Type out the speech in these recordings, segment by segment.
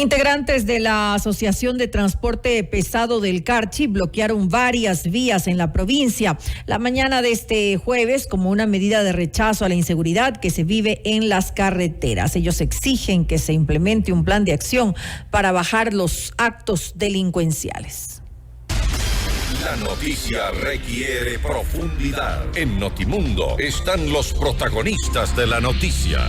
Integrantes de la Asociación de Transporte Pesado del Carchi bloquearon varias vías en la provincia la mañana de este jueves como una medida de rechazo a la inseguridad que se vive en las carreteras. Ellos exigen que se implemente un plan de acción para bajar los actos delincuenciales. La noticia requiere profundidad. En Notimundo están los protagonistas de la noticia.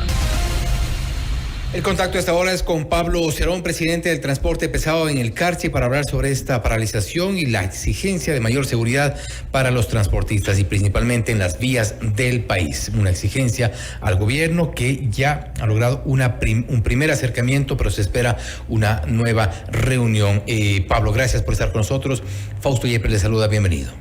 El contacto a esta hora es con Pablo Cerón, presidente del transporte pesado en el Carchi, para hablar sobre esta paralización y la exigencia de mayor seguridad para los transportistas y principalmente en las vías del país. Una exigencia al gobierno que ya ha logrado un primer acercamiento, pero se espera una nueva reunión. Pablo, gracias por estar con nosotros. Fausto Yepes le saluda, bienvenido.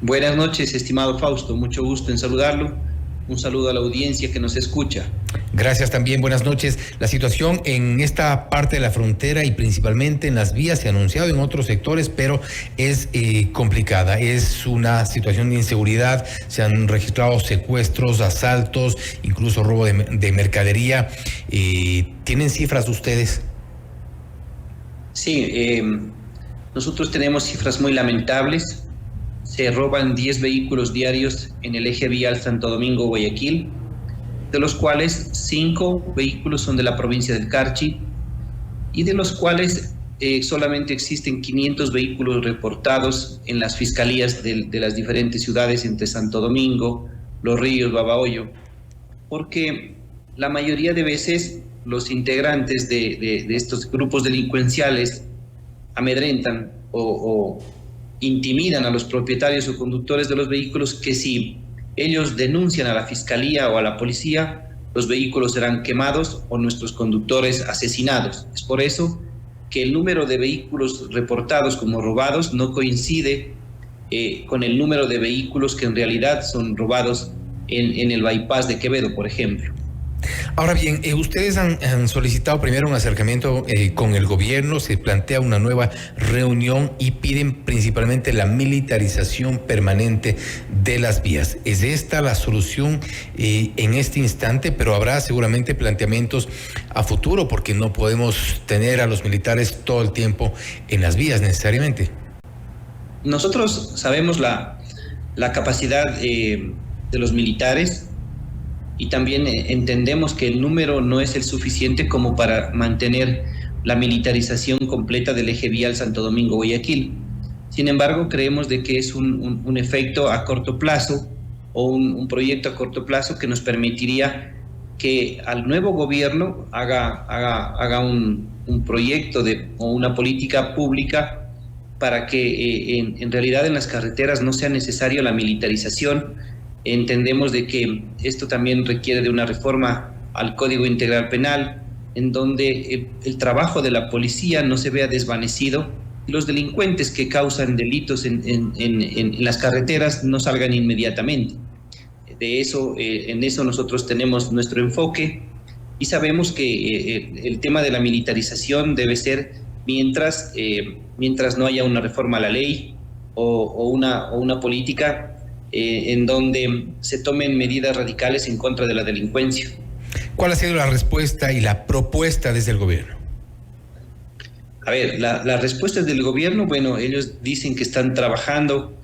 Buenas noches, estimado Fausto, mucho gusto en saludarlo. Un saludo a la audiencia que nos escucha. Gracias también, buenas noches. La situación en esta parte de la frontera y principalmente en las vías se ha anunciado en otros sectores, pero es complicada. Es una situación de inseguridad, se han registrado secuestros, asaltos, incluso robo de mercadería. ¿Tienen cifras ustedes? Sí, nosotros tenemos cifras muy lamentables. Se roban 10 vehículos diarios en el eje vial Santo Domingo-Guayaquil, de los cuales 5 vehículos son de la provincia del Carchi y de los cuales solamente existen 500 vehículos reportados en las fiscalías de las diferentes ciudades entre Santo Domingo, Los Ríos, Babahoyo, porque la mayoría de veces los integrantes de estos grupos delincuenciales amedrentan o intimidan a los propietarios o conductores de los vehículos que si ellos denuncian a la fiscalía o a la policía, los vehículos serán quemados o nuestros conductores asesinados. Es por eso que el número de vehículos reportados como robados no coincide con el número de vehículos que en realidad son robados en el bypass de Quevedo, por ejemplo. Ahora bien, ustedes han solicitado primero un acercamiento con el gobierno, se plantea una nueva reunión y piden principalmente la militarización permanente de las vías. ¿Es esta la solución en este instante? Pero habrá seguramente planteamientos a futuro porque no podemos tener a los militares todo el tiempo en las vías necesariamente. Nosotros sabemos la capacidad de los militares. Y también entendemos que el número no es el suficiente como para mantener la militarización completa del eje vial Santo Domingo-Guayaquil. Sin embargo, creemos de que es un efecto a corto plazo o un proyecto a corto plazo que nos permitiría que al nuevo gobierno haga un proyecto o una política pública para que en realidad en las carreteras no sea necesario la militarización. Entendemos de que esto también requiere de una reforma al Código Integral Penal, en donde el trabajo de la policía no se vea desvanecido y los delincuentes que causan delitos en las carreteras no salgan inmediatamente. En eso nosotros tenemos nuestro enfoque y sabemos que el tema de la militarización debe ser mientras no haya una reforma a la ley o una política en donde se tomen medidas radicales en contra de la delincuencia. ¿Cuál ha sido la respuesta y la propuesta desde el gobierno? A ver, la respuesta del gobierno, bueno, ellos dicen que están trabajando.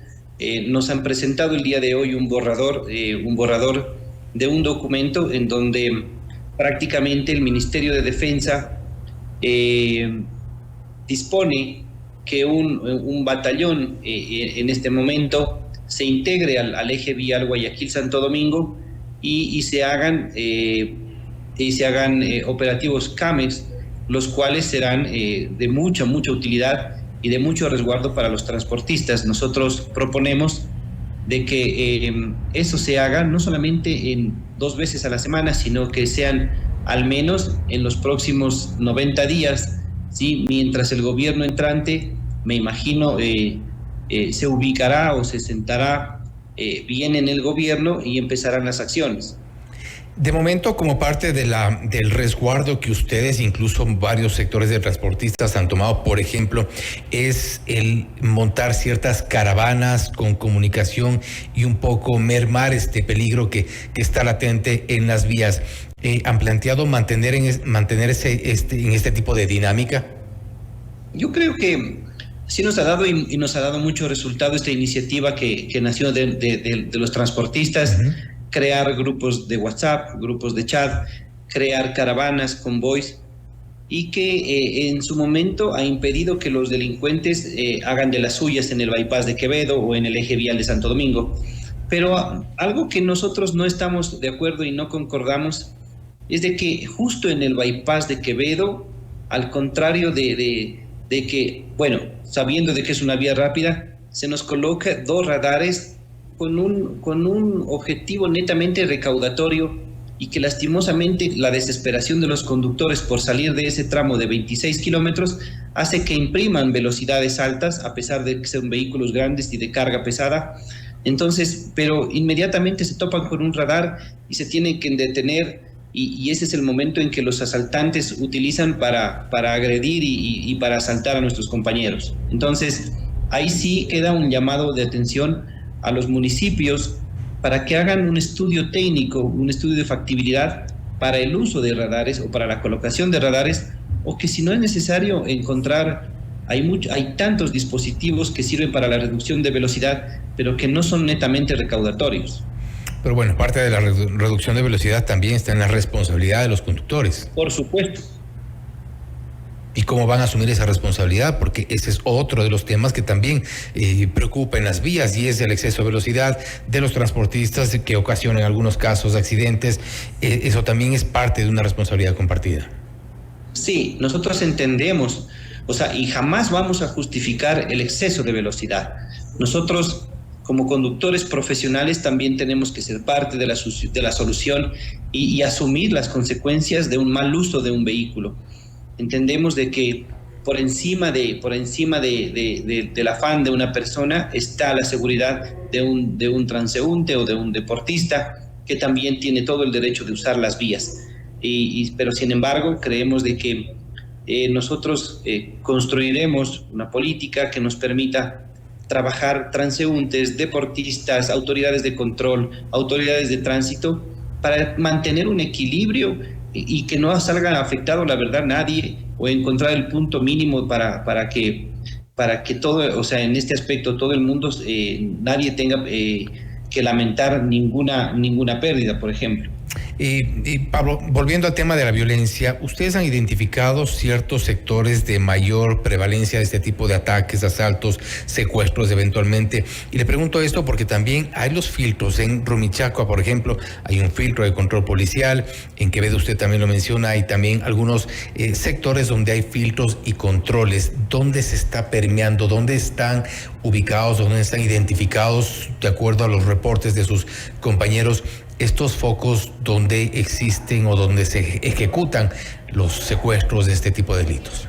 Nos han presentado el día de hoy un borrador de un documento en donde prácticamente el Ministerio de Defensa dispone que un batallón en este momento se integre al eje vial Guayaquil-Santo Domingo y se hagan operativos CAMEX, los cuales serán de mucha utilidad y de mucho resguardo para los transportistas. Nosotros proponemos de que eso se haga no solamente en 2 veces a la semana, sino que sean al menos en los próximos 90 días, ¿sí? Mientras el gobierno entrante, me imagino, se ubicará o se sentará bien en el gobierno y empezarán las acciones. De momento, como parte del resguardo que ustedes, incluso varios sectores de transportistas han tomado, por ejemplo, es el montar ciertas caravanas con comunicación y un poco mermar este peligro que está latente en las vías. ¿Han planteado mantenerse en este tipo de dinámica? Yo creo que sí nos ha dado y nos ha dado mucho resultado esta iniciativa que nació de los transportistas, crear grupos de WhatsApp, grupos de chat, crear caravanas, convoys, y que en su momento ha impedido que los delincuentes hagan de las suyas en el bypass de Quevedo o en el eje vial de Santo Domingo. Pero algo que nosotros no estamos de acuerdo y no concordamos es de que justo en el bypass de Quevedo, al contrario de que, bueno, sabiendo de que es una vía rápida, se nos coloca 2 radares con un objetivo netamente recaudatorio, y que lastimosamente la desesperación de los conductores por salir de ese tramo de 26 kilómetros hace que impriman velocidades altas, a pesar de que sean vehículos grandes y de carga pesada. Entonces, pero inmediatamente se topan con un radar y se tienen que detener, y ese es el momento en que los asaltantes utilizan para agredir y para asaltar a nuestros compañeros. Entonces, ahí sí queda un llamado de atención a los municipios para que hagan un estudio técnico, un estudio de factibilidad para el uso de radares o para la colocación de radares, o que si no es necesario encontrar, hay tantos dispositivos que sirven para la reducción de velocidad, pero que no son netamente recaudatorios. Pero bueno, parte de la reducción de velocidad también está en la responsabilidad de los conductores. Por supuesto. ¿Y cómo van a asumir esa responsabilidad? Porque ese es otro de los temas que también preocupa en las vías, y es el exceso de velocidad de los transportistas que ocasiona en algunos casos accidentes. Eso también es parte de una responsabilidad compartida. Sí, nosotros entendemos, y jamás vamos a justificar el exceso de velocidad. Nosotros, como conductores profesionales, también tenemos que ser parte de la solución y asumir las consecuencias de un mal uso de un vehículo. Entendemos de que por encima del afán de una persona está la seguridad de un transeúnte o de un deportista, que también tiene todo el derecho de usar las vías. Pero sin embargo, creemos de que nosotros construiremos una política que nos permita trabajar transeúntes, deportistas, autoridades de control, autoridades de tránsito, para mantener un equilibrio y que no salga afectado, la verdad, nadie, o encontrar el punto mínimo para que todo, en este aspecto, todo el mundo, nadie tenga que lamentar ninguna pérdida, por ejemplo. Pablo, volviendo al tema de la violencia, ¿ustedes han identificado ciertos sectores de mayor prevalencia de este tipo de ataques, asaltos, secuestros eventualmente? Y le pregunto esto porque también hay los filtros. En Rumichaco, por ejemplo, hay un filtro de control policial. En Quevedo, usted también lo menciona, hay también algunos sectores donde hay filtros y controles. ¿Dónde se está permeando? ¿Dónde están ubicados? ¿Dónde están identificados, de acuerdo a los reportes de sus compañeros, estos focos donde existen o donde se ejecutan los secuestros de este tipo de delitos?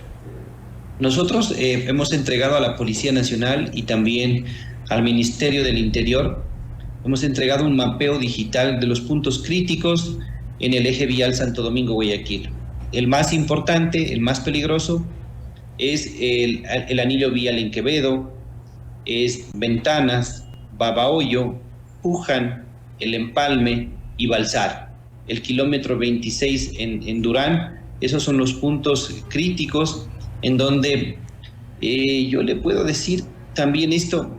Nosotros hemos entregado a la Policía Nacional y también al Ministerio del Interior, hemos entregado un mapeo digital de los puntos críticos en el eje vial Santo Domingo-Guayaquil. El más importante, el más peligroso, es el anillo vial en Quevedo, es Ventanas, Babahoyo, Pujan, El Empalme y Balsar. El kilómetro 26 en Durán, esos son los puntos críticos en donde yo le puedo decir también esto,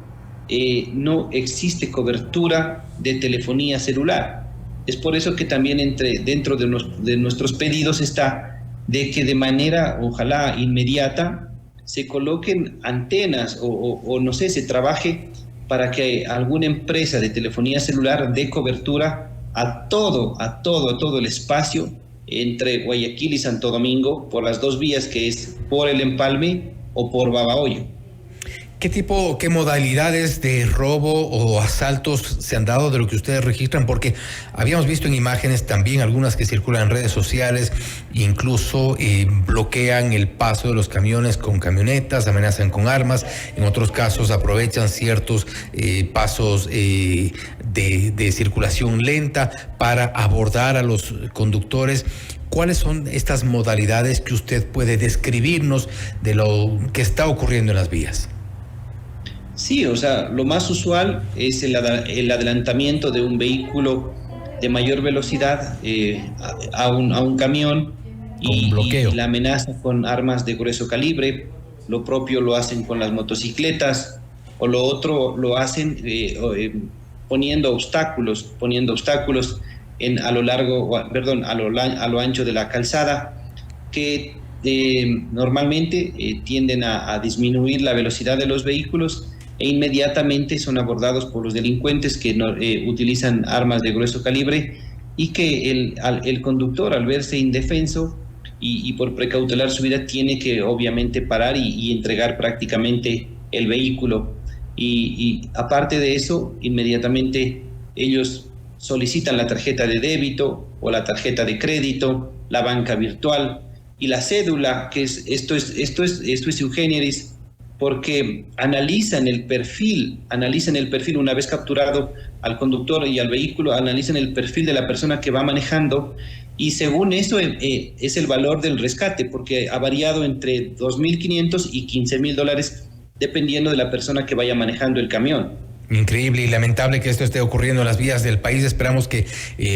no existe cobertura de telefonía celular. Es por eso que también dentro de nuestros pedidos está de que de manera, ojalá inmediata, se coloquen antenas o no sé, se trabaje para que alguna empresa de telefonía celular dé cobertura a todo el espacio entre Guayaquil y Santo Domingo, por las 2 vías, que es por El Empalme o por Babahoyo. ¿Qué modalidades de robo o asaltos se han dado de lo que ustedes registran? Porque habíamos visto en imágenes también algunas que circulan en redes sociales, incluso bloquean el paso de los camiones con camionetas, amenazan con armas. En otros casos aprovechan ciertos pasos de circulación lenta para abordar a los conductores. ¿Cuáles son estas modalidades que usted puede describirnos de lo que está ocurriendo en las vías? Sí, lo más usual es el adelantamiento de un vehículo de mayor velocidad a un camión y la amenaza con armas de grueso calibre. Lo propio lo hacen con las motocicletas, o lo otro lo hacen poniendo obstáculos a lo ancho de la calzada, que normalmente tienden a disminuir la velocidad de los vehículos e inmediatamente son abordados por los delincuentes que utilizan armas de grueso calibre, y que el conductor, al verse indefenso y por precautelar su vida, tiene que obviamente parar y entregar prácticamente el vehículo. Y aparte de eso, inmediatamente ellos solicitan la tarjeta de débito o la tarjeta de crédito, la banca virtual y la cédula, que esto es sui generis, porque analizan el perfil una vez capturado al conductor y al vehículo, analizan el perfil de la persona que va manejando, y según eso es el valor del rescate, porque ha variado entre $2.500 y $15.000 dependiendo de la persona que vaya manejando el camión. Increíble y lamentable que esto esté ocurriendo en las vías del país. Esperamos que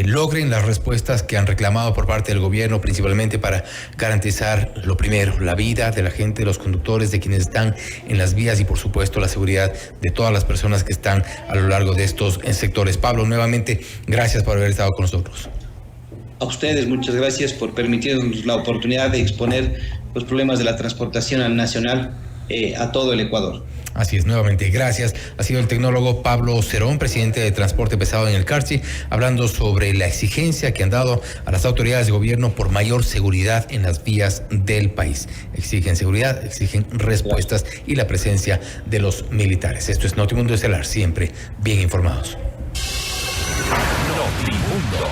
logren las respuestas que han reclamado por parte del gobierno, principalmente para garantizar lo primero, la vida de la gente, de los conductores, de quienes están en las vías, y por supuesto la seguridad de todas las personas que están a lo largo de estos sectores. Pablo, nuevamente, gracias por haber estado con nosotros. A ustedes, muchas gracias por permitirnos la oportunidad de exponer los problemas de la transportación nacional a todo el Ecuador. Así es, nuevamente, gracias. Ha sido el tecnólogo Pablo Cerón, presidente de Transporte Pesado en el Carchi, hablando sobre la exigencia que han dado a las autoridades de gobierno por mayor seguridad en las vías del país. Exigen seguridad, exigen respuestas y la presencia de los militares. Esto es Notimundo Estelar, siempre bien informados. Notimundo.